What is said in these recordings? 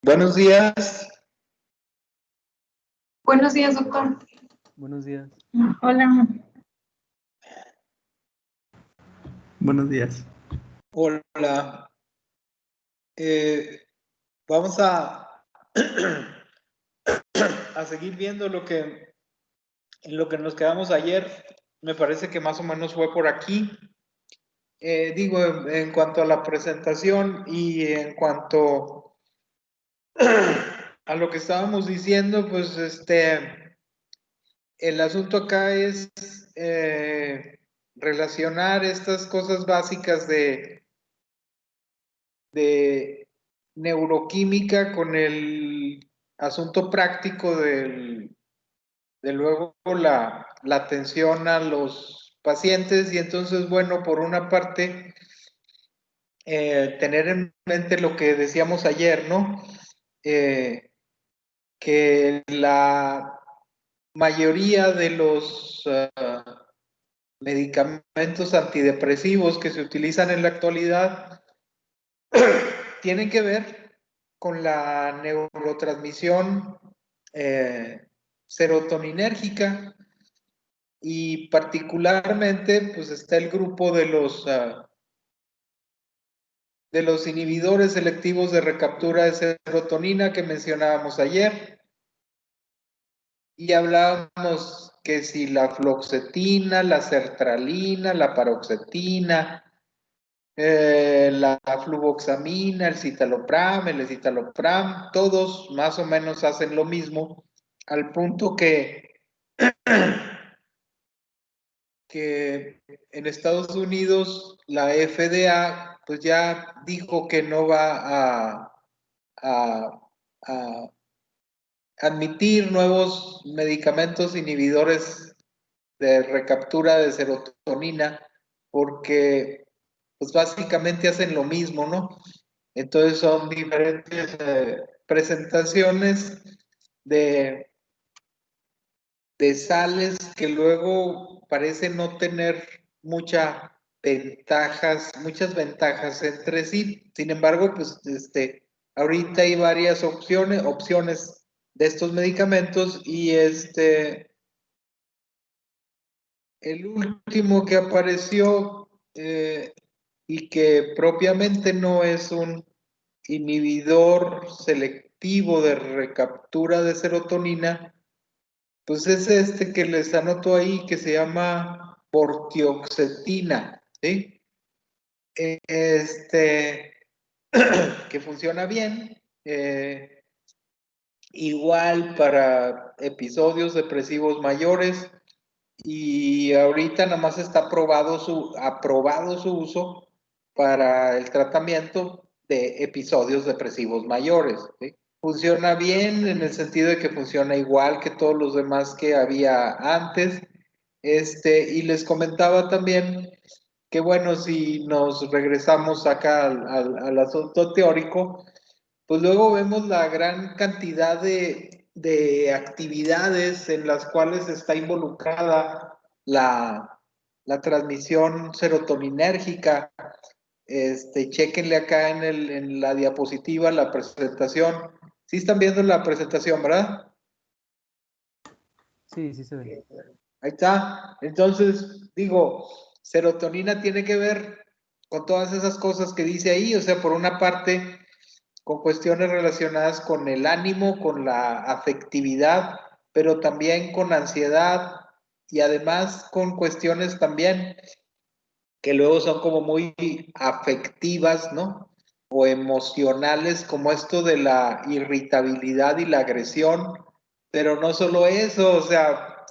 Buenos días. Buenos días, doctor. Buenos días. Hola. Buenos días. Hola. Vamos a seguir viendo en lo que nos quedamos ayer. Me parece que más o menos fue por aquí. Digo, en cuanto a la presentación y en cuanto a lo que estábamos diciendo, pues el asunto acá es relacionar estas cosas básicas de neuroquímica con el asunto práctico de luego la atención a los pacientes. Y entonces, bueno, por una parte, tener en mente lo que decíamos ayer, ¿no? Que la mayoría de los medicamentos antidepresivos que se utilizan en la actualidad tienen que ver con la neurotransmisión serotoninérgica, y particularmente pues está el grupo de los inhibidores selectivos de recaptura de serotonina que mencionábamos ayer, y hablábamos que si la fluoxetina, la sertralina, la paroxetina, la fluvoxamina, el citalopram, el escitalopram, todos más o menos hacen lo mismo, al punto que en Estados Unidos la FDA pues ya dijo que no va a admitir nuevos medicamentos inhibidores de recaptura de serotonina, porque pues básicamente hacen lo mismo, ¿no? Entonces son diferentes presentaciones de sales que luego parecen no tener muchas ventajas entre sí. Sin embargo, pues ahorita hay varias opciones de estos medicamentos, y el último que apareció y que propiamente no es un inhibidor selectivo de recaptura de serotonina, pues es que les anoto ahí, que se llama bortioxetina, ¿sí? Que funciona bien, igual para episodios depresivos mayores, y ahorita nada más está aprobado su uso para el tratamiento de episodios depresivos mayores, ¿sí? Funciona bien en el sentido de que funciona igual que todos los demás que había antes. Y les comentaba también que, bueno, si nos regresamos acá al asunto teórico, pues luego vemos la gran cantidad de actividades en las cuales está involucrada la transmisión serotoninérgica. Chéquenle acá en la diapositiva la presentación. Sí están viendo la presentación, ¿verdad? Sí, sí se ve. Ahí está. Entonces, digo, serotonina tiene que ver con todas esas cosas que dice ahí. O sea, por una parte, con cuestiones relacionadas con el ánimo, con la afectividad, pero también con ansiedad, y además con cuestiones también que luego son como muy afectivas, ¿no? O emocionales, como esto de la irritabilidad y la agresión. Pero no solo eso, o sea,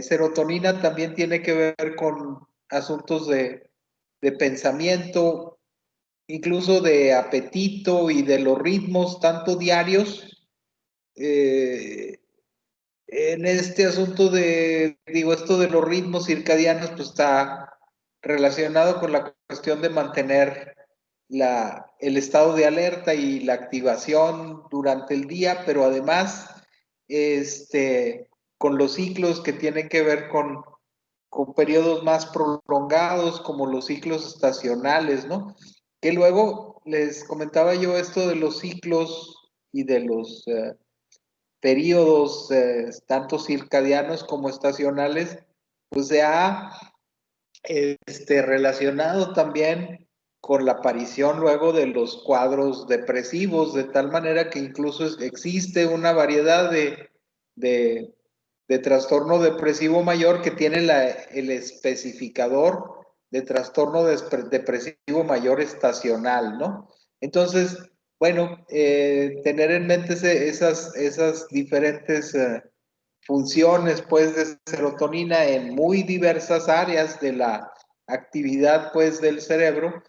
serotonina también tiene que ver con asuntos de pensamiento, incluso de apetito y de los ritmos, tanto diarios. En este asunto esto de los ritmos circadianos, pues está relacionado con la cuestión de mantener el estado de alerta y la activación durante el día, pero además con los ciclos que tienen que ver con periodos más prolongados, como los ciclos estacionales, ¿no? Que luego les comentaba yo esto de los ciclos y de los periodos, tanto circadianos como estacionales, pues se ha relacionado también con la aparición luego de los cuadros depresivos, de tal manera que incluso existe una variedad de trastorno depresivo mayor que tiene el especificador de trastorno depresivo mayor estacional, ¿no? Entonces, bueno, tener en mente esas diferentes funciones, pues, de serotonina en muy diversas áreas de la actividad, pues, del cerebro,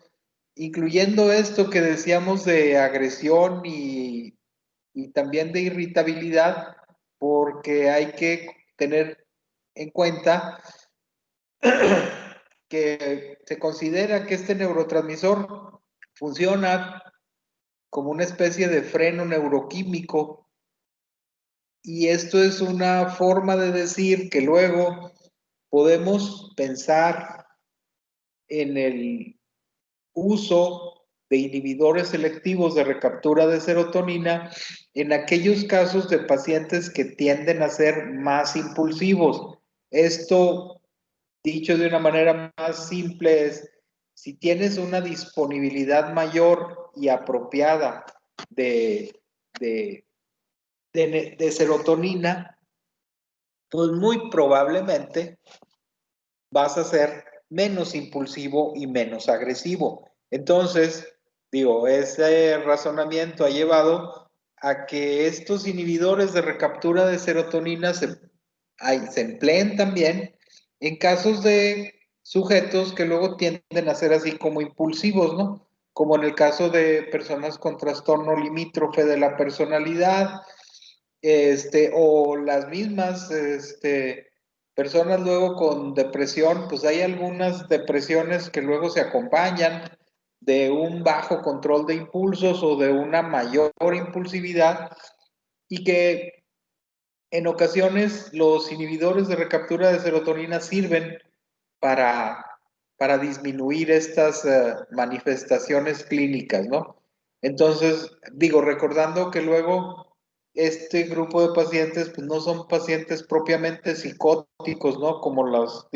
incluyendo esto que decíamos de agresión y también de irritabilidad, porque hay que tener en cuenta que se considera que este neurotransmisor funciona como una especie de freno neuroquímico, y esto es una forma de decir que luego podemos pensar en el uso de inhibidores selectivos de recaptura de serotonina en aquellos casos de pacientes que tienden a ser más impulsivos. Esto, dicho de una manera más simple, es si tienes una disponibilidad mayor y apropiada de, de, de serotonina, pues muy probablemente vas a ser menos impulsivo y menos agresivo. Entonces, digo, ese razonamiento ha llevado a que estos inhibidores de recaptura de serotonina se empleen también en casos de sujetos que luego tienden a ser así como impulsivos, ¿no? Como en el caso de personas con trastorno limítrofe de la personalidad, o las mismas, personas luego con depresión, pues hay algunas depresiones que luego se acompañan de un bajo control de impulsos o de una mayor impulsividad, y que en ocasiones los inhibidores de recaptura de serotonina sirven para, para disminuir estas manifestaciones clínicas, ¿no? Entonces, digo, recordando que luego este grupo de pacientes pues no son pacientes propiamente psicóticos, ¿no? Como las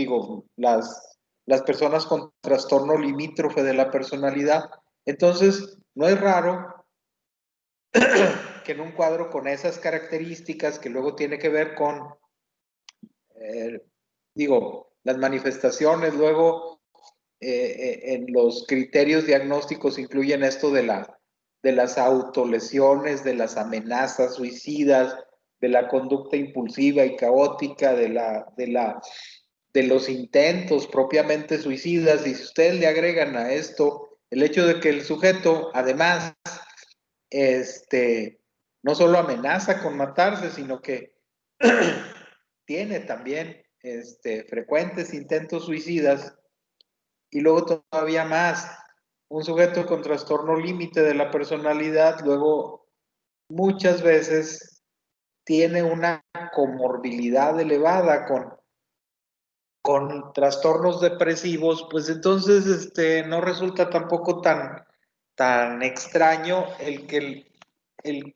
personas con trastorno limítrofe de la personalidad. Entonces, no es raro que en un cuadro con esas características, que luego tiene que ver con, eh, las manifestaciones, luego en los criterios diagnósticos incluyen esto de las autolesiones, de las amenazas suicidas, de la conducta impulsiva y caótica, de los intentos propiamente suicidas, y si ustedes le agregan a esto el hecho de que el sujeto, además, no solo amenaza con matarse, sino que tiene también frecuentes intentos suicidas, y luego todavía más, un sujeto con trastorno límite de la personalidad, luego muchas veces tiene una comorbilidad elevada con trastornos depresivos, pues entonces no resulta tampoco tan extraño el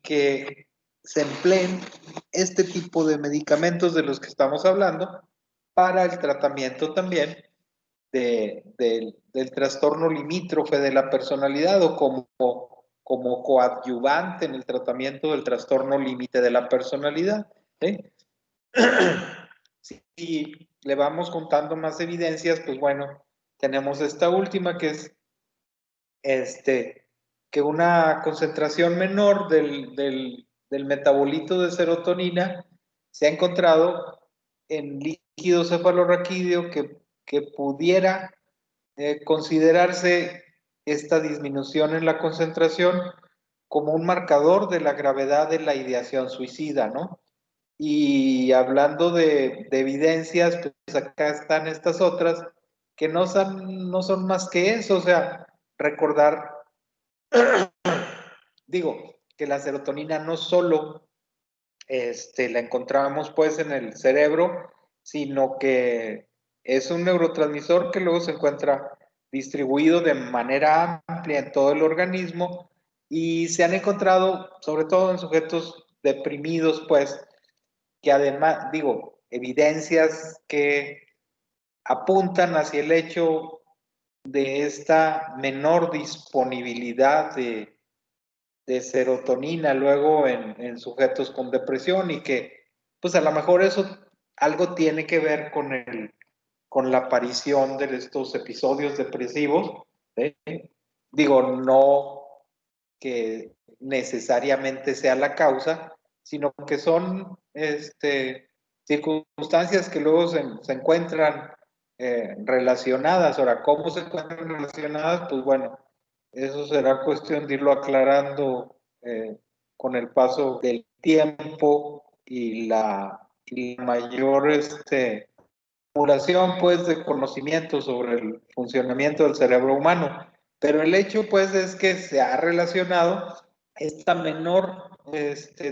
que se empleen este tipo de medicamentos de los que estamos hablando para el tratamiento también del trastorno limítrofe de la personalidad, o como coadyuvante en el tratamiento del trastorno límite de la personalidad, ¿sí? Si le vamos contando más evidencias, pues bueno, tenemos esta última que es que una concentración menor del metabolito de serotonina se ha encontrado en líquido cefalorraquídeo que pudiera considerarse esta disminución en la concentración como un marcador de la gravedad de la ideación suicida, ¿no? Y hablando de evidencias, pues acá están estas otras que no son más que eso, o sea, recordar, digo, que la serotonina no solo la encontramos pues en el cerebro, sino que es un neurotransmisor que luego se encuentra distribuido de manera amplia en todo el organismo y se han encontrado, sobre todo en sujetos deprimidos, pues, que además, digo, evidencias que apuntan hacia el hecho de esta menor disponibilidad de serotonina luego en sujetos con depresión y que pues a lo mejor eso algo tiene que ver con la aparición de estos episodios depresivos. ¿Sí? Digo, no que necesariamente sea la causa, sino que son circunstancias que luego se encuentran relacionadas. Ahora, ¿cómo se encuentran relacionadas? Pues bueno, eso será cuestión de irlo aclarando con el paso del tiempo y y la mayor acumulación pues de conocimiento sobre el funcionamiento del cerebro humano. Pero el hecho pues es que se ha relacionado esta menor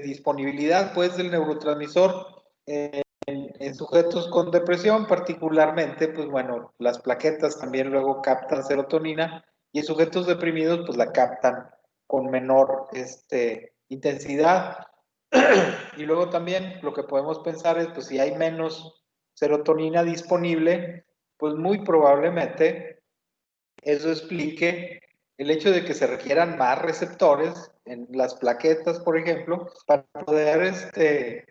disponibilidad pues del neurotransmisor en sujetos con depresión, particularmente, pues bueno, las plaquetas también luego captan serotonina y en sujetos deprimidos pues la captan con menor intensidad. Y luego también lo que podemos pensar es, pues si hay menos serotonina disponible, pues muy probablemente eso explique el hecho de que se requieran más receptores en las plaquetas, por ejemplo, para poder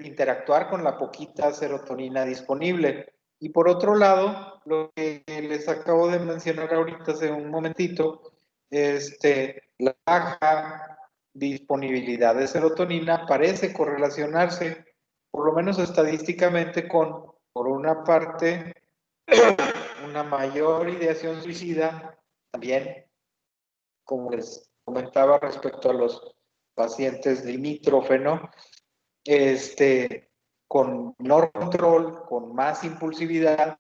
interactuar con la poquita serotonina disponible. Y por otro lado, lo que les acabo de mencionar ahorita hace un momentito, la baja disponibilidad de serotonina parece correlacionarse, por lo menos estadísticamente, con, por una parte, una mayor ideación suicida, también, como les comentaba respecto a los pacientes limítrofe, ¿no? Con menor control, con más impulsividad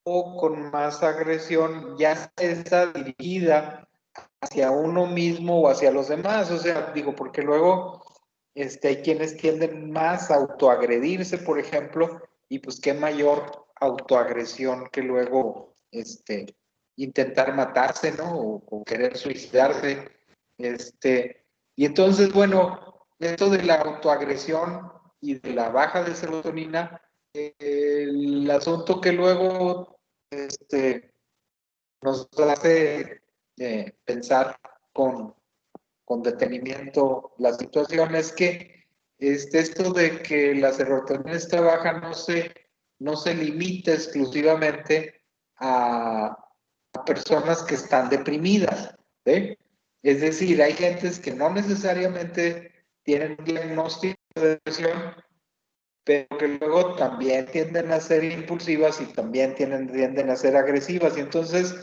o con más agresión, ya está dirigida hacia uno mismo o hacia los demás. O sea, digo, porque luego hay quienes tienden más a autoagredirse, por ejemplo, y pues qué mayor autoagresión que luego intentar matarse, ¿no? O querer suicidarse. Y entonces, bueno, esto de la autoagresión y de la baja de serotonina, el asunto que luego nos hace pensar con detenimiento la situación es que esto de que la serotonina está baja no se limita exclusivamente a personas que están deprimidas, ¿sí? Es decir, hay gentes que no necesariamente tienen un diagnóstico de depresión, pero que luego también tienden a ser impulsivas y también tienden a ser agresivas. Y entonces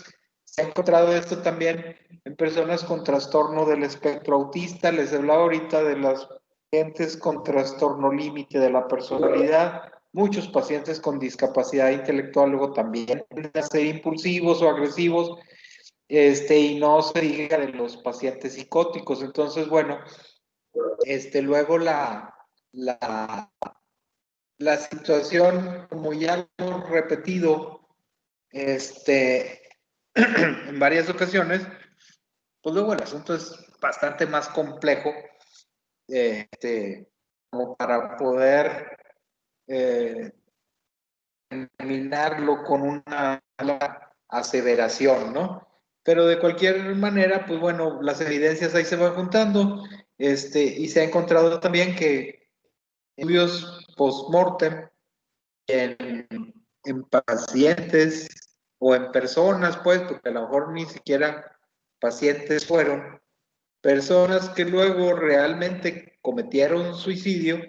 se ha encontrado esto también en personas con trastorno del espectro autista. Les hablaba ahorita de las gentes con trastorno límite de la personalidad. Muchos pacientes con discapacidad intelectual luego también tienden a ser impulsivos o agresivos, y no se diga de los pacientes psicóticos. Entonces, bueno, luego la situación, como ya hemos repetido en varias ocasiones, pues luego el asunto es bastante más complejo como para poder terminarlo con una aseveración, ¿no? Pero de cualquier manera, pues bueno, las evidencias ahí se van juntando, y se ha encontrado también que estudios post-mortem en pacientes o en personas, pues, porque a lo mejor ni siquiera pacientes fueron, personas que luego realmente cometieron suicidio,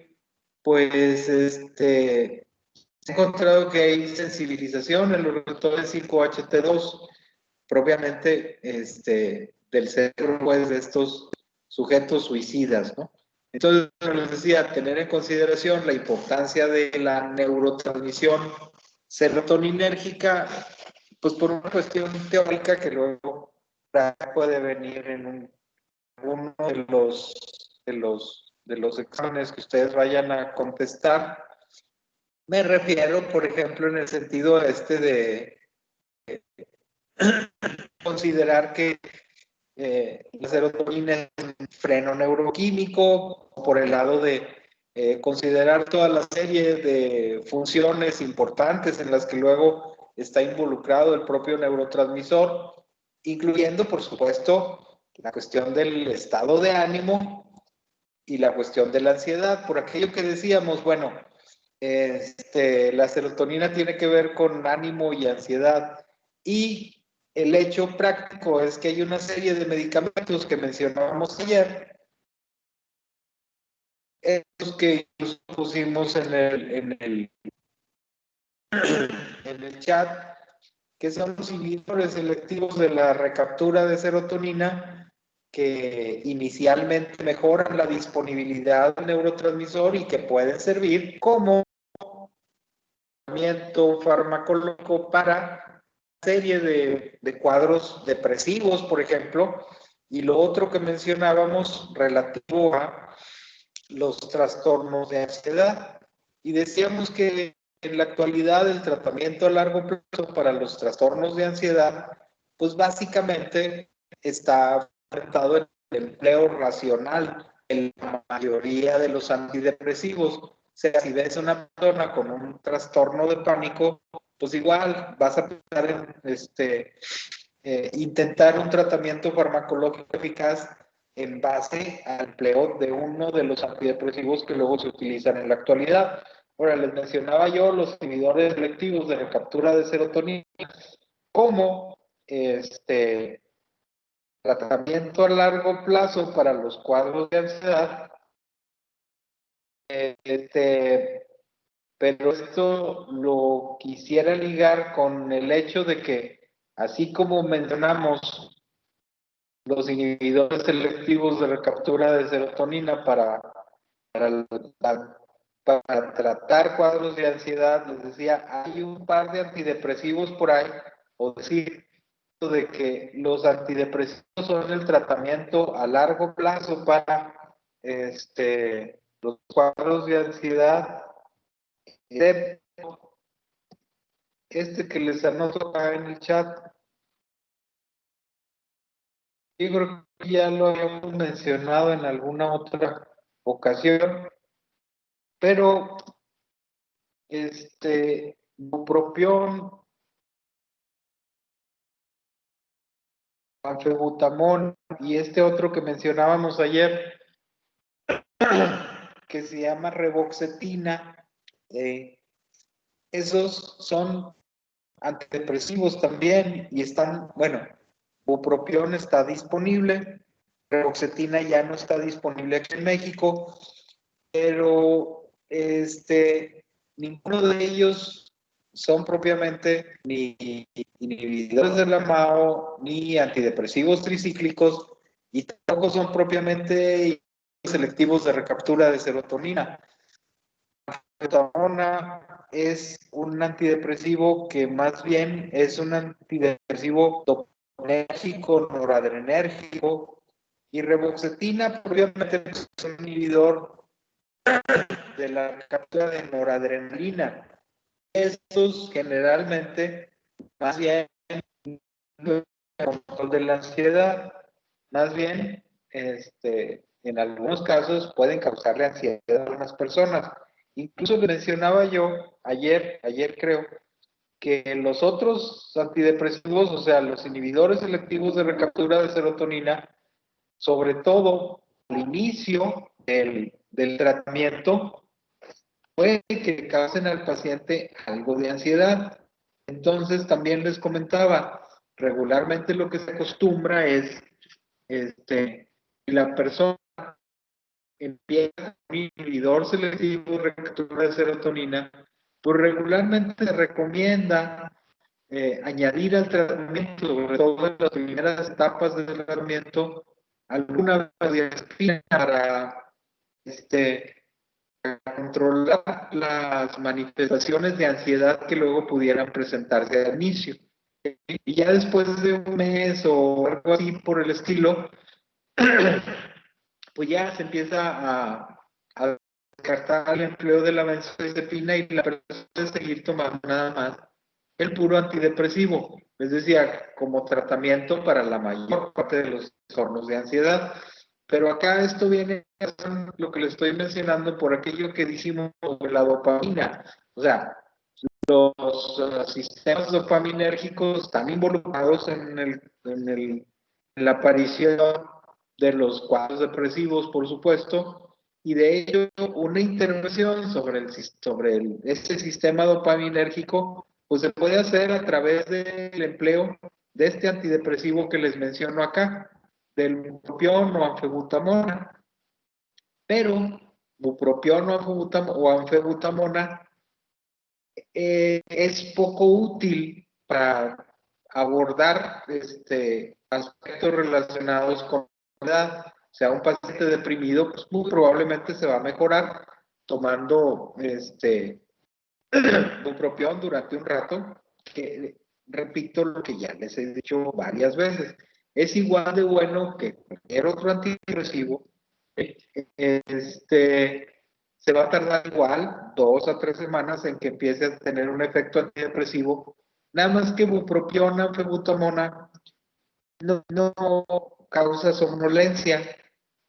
pues se ha encontrado que hay sensibilización en los receptores 5HT2 propiamente del cerebro pues, de estos sujetos suicidas, ¿no? Entonces, les decía, tener en consideración la importancia de la neurotransmisión serotoninérgica, pues por una cuestión teórica que luego puede venir en uno de los exámenes que ustedes vayan a contestar. Me refiero, por ejemplo, en el sentido de considerar que la serotonina es un freno neuroquímico, por el lado de considerar toda la serie de funciones importantes en las que luego está involucrado el propio neurotransmisor, incluyendo, por supuesto, la cuestión del estado de ánimo y la cuestión de la ansiedad. Por aquello que decíamos, bueno, la serotonina tiene que ver con ánimo y ansiedad, y el hecho práctico es que hay una serie de medicamentos que mencionábamos ayer, estos que pusimos en el chat, que son los inhibidores selectivos de la recaptura de serotonina, que inicialmente mejoran la disponibilidad del neurotransmisor y que pueden servir como tratamiento farmacológico para serie de cuadros depresivos, por ejemplo, y lo otro que mencionábamos relativo a los trastornos de ansiedad. Y decíamos que en la actualidad el tratamiento a largo plazo para los trastornos de ansiedad, pues básicamente está orientado en el empleo racional en la mayoría de los antidepresivos. O sea, si ves a una persona con un trastorno de pánico, pues igual vas a pensar en intentar un tratamiento farmacológico eficaz en base al empleo de uno de los antidepresivos que luego se utilizan en la actualidad. Ahora, les mencionaba yo los inhibidores selectivos de recaptura de serotonina como tratamiento a largo plazo para los cuadros de ansiedad. Pero esto lo quisiera ligar con el hecho de que, así como mencionamos los inhibidores selectivos de recaptura de serotonina para tratar cuadros de ansiedad, les decía, hay un par de antidepresivos por ahí, o decir, de que los antidepresivos son el tratamiento a largo plazo para los cuadros de ansiedad. Que les anoto acá en el chat, yo creo que ya lo habíamos mencionado en alguna otra ocasión, pero bupropión, anfebutamol y otro que mencionábamos ayer, que se llama reboxetina, esos son antidepresivos también y están, bueno, bupropión está disponible, reboxetina ya no está disponible aquí en México, pero ninguno de ellos son propiamente ni inhibidores de la MAO ni antidepresivos tricíclicos, y tampoco son propiamente selectivos de recaptura de serotonina. La es un antidepresivo que más bien es un antidepresivo dopamínérgico, noradrenérgico, y reboxetina propiamente es un inhibidor de la captura de noradrenalina. Estos generalmente, más bien, el control de la ansiedad, más bien, en algunos casos pueden causarle ansiedad a algunas personas. Incluso le mencionaba yo ayer creo, que los otros antidepresivos, o sea, los inhibidores selectivos de recaptura de serotonina, sobre todo al inicio del tratamiento, puede que causen al paciente algo de ansiedad. Entonces, también les comentaba, regularmente lo que se acostumbra es, la persona empieza con un inhibidor selectivo de recaptura de serotonina, pues regularmente se recomienda añadir al tratamiento, sobre todo en las primeras etapas del tratamiento, alguna benzodiazepina para controlar las manifestaciones de ansiedad que luego pudieran presentarse al inicio. Y ya después de un mes o algo así por el estilo, pues ya se empieza a descartar el empleo de la benzodiazepina y la persona puede seguir tomando nada más el puro antidepresivo, es decir, como tratamiento para la mayor parte de los trastornos de ansiedad. Pero acá esto viene a ser lo que le estoy mencionando por aquello que dijimos sobre la dopamina. O sea, los sistemas dopaminérgicos están involucrados en la aparición de los cuadros depresivos, por supuesto, y de ello una intervención sobre este sistema dopaminérgico, pues se puede hacer a través del empleo de este antidepresivo que les menciono acá, del bupropión o anfebutamona. Pero bupropión o anfebutamona es poco útil para abordar aspectos relacionados con la edad. O sea, un paciente deprimido, pues muy probablemente se va a mejorar tomando bupropión durante un rato, que repito lo que ya les he dicho varias veces. Es igual de bueno que cualquier otro antidepresivo. Se va a tardar igual 2 a 3 semanas en que empiece a tener un efecto antidepresivo. Nada más que bupropión, anfebutamona no causa somnolencia,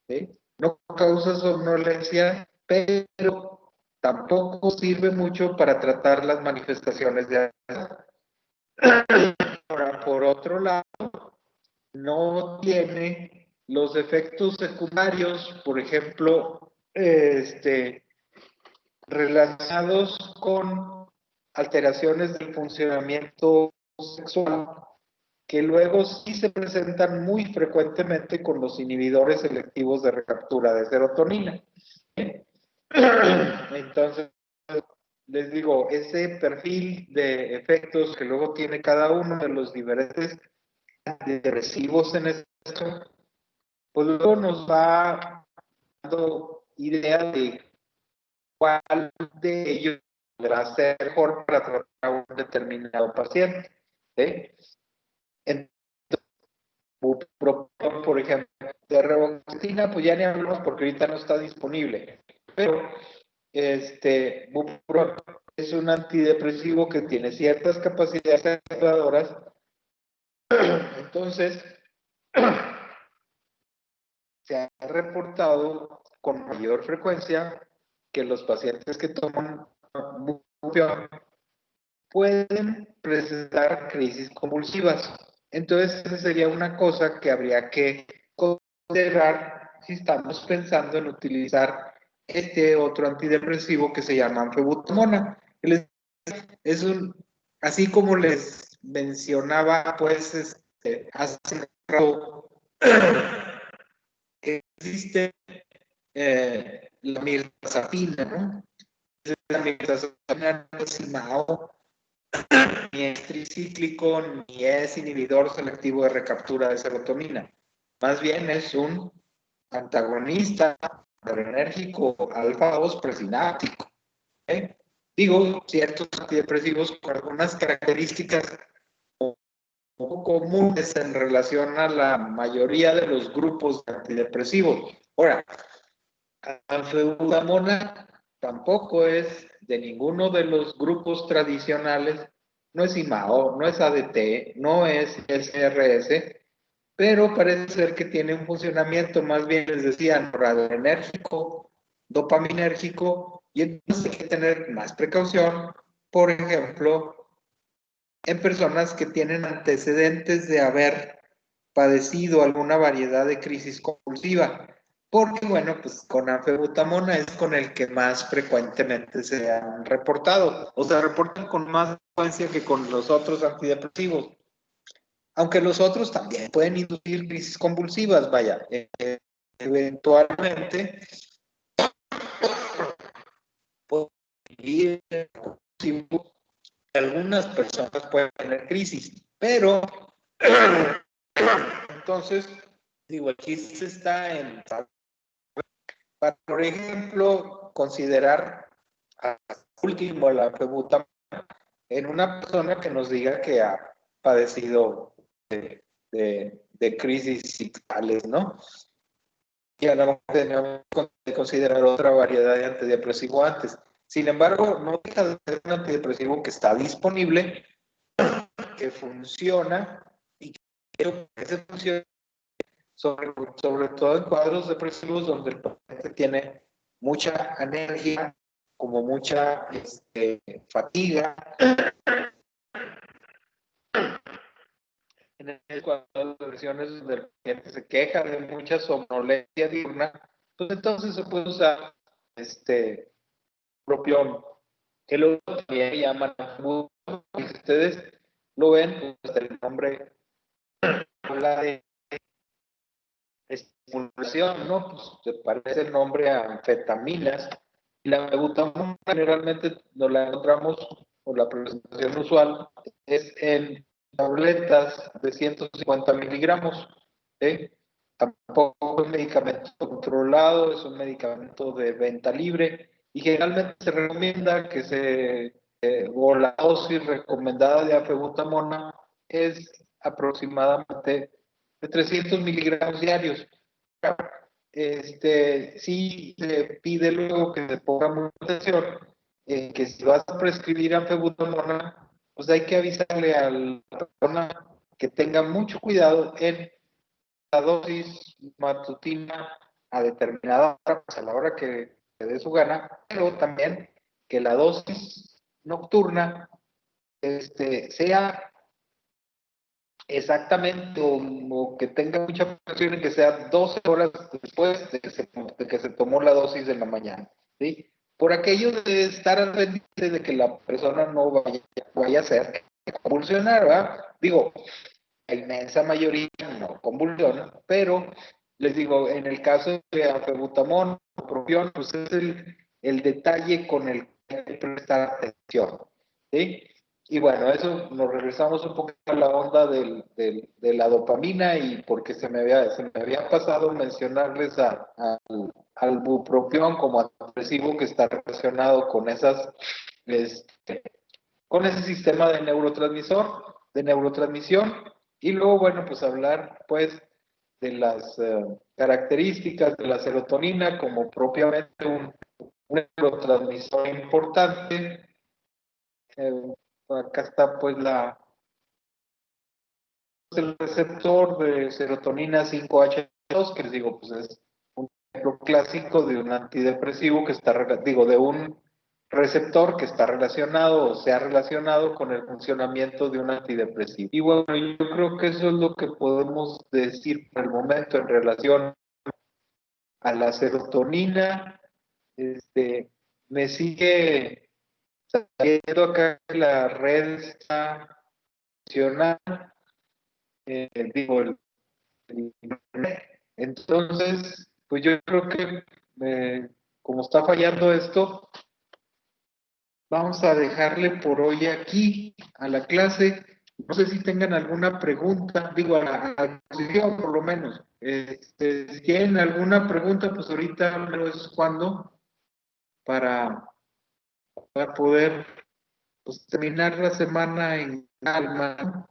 ¿sí? No causa somnolencia, pero tampoco sirve mucho para tratar las manifestaciones de ansiedad. Ahora, por otro lado, no tiene los efectos secundarios, por ejemplo, relacionados con alteraciones del funcionamiento sexual, que luego sí se presentan muy frecuentemente con los inhibidores selectivos de recaptura de serotonina. Entonces, les digo, ese perfil de efectos que luego tiene cada uno de los diferentes antidepresivos en esto, pues luego nos va dando idea de cuál de ellos podrá ser mejor para tratar a un determinado paciente. ¿Sí? Entonces, bupropión, por ejemplo, de reboxetina, pues ya ni hablamos porque ahorita no está disponible. Pero bupropión es un antidepresivo que tiene ciertas capacidades ayudadoras. Entonces, se ha reportado con mayor frecuencia que los pacientes que toman bupropión pueden presentar crisis convulsivas. Entonces, esa sería una cosa que habría que considerar si estamos pensando en utilizar este otro antidepresivo que se llama anfebutamona. Así como les mencionaba, pues, hace rato, existe la mirtazapina, ¿no? La mirtazapina no es IMAO, ni es tricíclico, ni es inhibidor selectivo de recaptura de serotonina. Más bien es un antagonista adrenérgico alfa-2 presináptico. Digo, ciertos antidepresivos con algunas características poco comunes en relación a la mayoría de los grupos de antidepresivos. Ahora, anfebutamona tampoco es de ninguno de los grupos tradicionales, no es IMAO, no es ADT, no es SRS, pero parece ser que tiene un funcionamiento más bien, les decía, noradrenérgico, dopaminérgico, y entonces hay que tener más precaución, por ejemplo, en personas que tienen antecedentes de haber padecido alguna variedad de crisis convulsiva, porque bueno, pues con anfebutamona es con el que más frecuentemente se han reportado, o sea, reportan con más frecuencia que con los otros antidepresivos, aunque los otros también pueden inducir crisis convulsivas, vaya, eventualmente pueden vivir algunas personas pueden tener crisis, pero entonces, digo, el chiste está en para, por ejemplo, considerar a último la febutamona en una persona que nos diga que ha padecido de crisis psicales, ¿no? Y a lo mejor tenemos que considerar otra variedad de antidepresivo antes. Sin embargo, no deja de ser un antidepresivo que está disponible, que funciona y que se funciona sobre todo en cuadros depresivos donde el paciente tiene mucha energía, como mucha fatiga. En el cuadro de depresiones donde el paciente se queja de mucha somnolencia diurna, pues entonces se puede usar propión, que luego también llaman, y si ustedes lo ven, pues el nombre habla de estimulación, ¿no? Pues se parece el nombre a anfetaminas. Y la mebutamona generalmente nos la encontramos, o la presentación usual, es en tabletas de 150 miligramos. ¿Sí? Tampoco es un medicamento controlado, es un medicamento de venta libre y generalmente se recomienda que o la dosis recomendada de afebutamona es aproximadamente de 300 miligramos diarios. Sí se pide luego que se ponga mucha atención en que si vas a prescribir afebutamona, pues hay que avisarle a la persona que tenga mucho cuidado en la dosis matutina a determinada hora, pues a la hora que le dé su gana, pero también que la dosis nocturna sea exactamente o que tenga mucha presión en que sea 12 horas después de que se tomó la dosis de la mañana, ¿sí? Por aquello de estar al pendiente de que la persona no vaya a ser convulsionar, ¿verdad? Digo, la inmensa mayoría no convulsiona, pero les digo, en el caso de afebutamol o propión, pues es el detalle con el que hay que prestar atención, ¿sí? Y bueno, eso nos regresamos un poquito a la onda de la dopamina y porque se me había pasado mencionarles al bupropión como antidepresivo que está relacionado con con ese sistema de neurotransmisión, y luego, bueno, pues hablar, pues, de las características de la serotonina como propiamente un neurotransmisor importante. Acá está, pues, el receptor de serotonina 5H2, que les digo, pues es un ejemplo clásico de un antidepresivo que está, de un receptor que está relacionado o se ha relacionado con el funcionamiento de un antidepresivo. Y bueno, yo creo que eso es lo que podemos decir por el momento en relación a la serotonina. Me sigue saliendo acá que la red está funcionando, digo, entonces, pues yo creo que como está fallando esto, vamos a dejarle por hoy aquí a la clase. No sé si tengan alguna pregunta, digo, a la exposición por lo menos. Si tienen alguna pregunta, pues ahorita no es cuando para poder pues, terminar la semana en calma.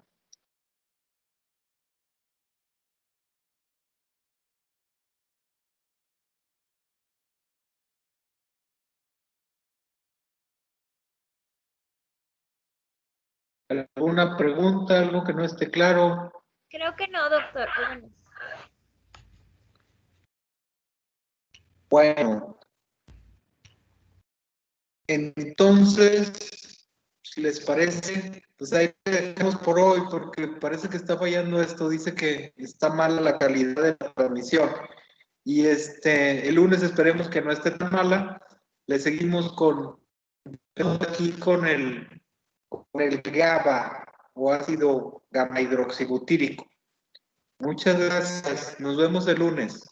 ¿Alguna pregunta, algo que no esté claro? Creo que no, doctor. Bueno, entonces, si les parece, pues ahí dejamos por hoy, porque parece que está fallando esto. Dice que está mala la calidad de la transmisión. Y el lunes esperemos que no esté tan mala. Le seguimos aquí con el GABA o ácido gamma hidroxibutírico. Muchas gracias. Nos vemos el lunes.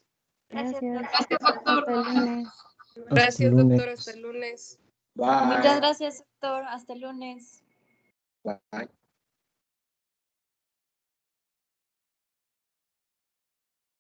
Gracias, Gracias, doctor. doctor. Hasta el lunes. Gracias, doctor. Hasta el lunes. Bye. Muchas gracias, doctor. Hasta el lunes. Bye.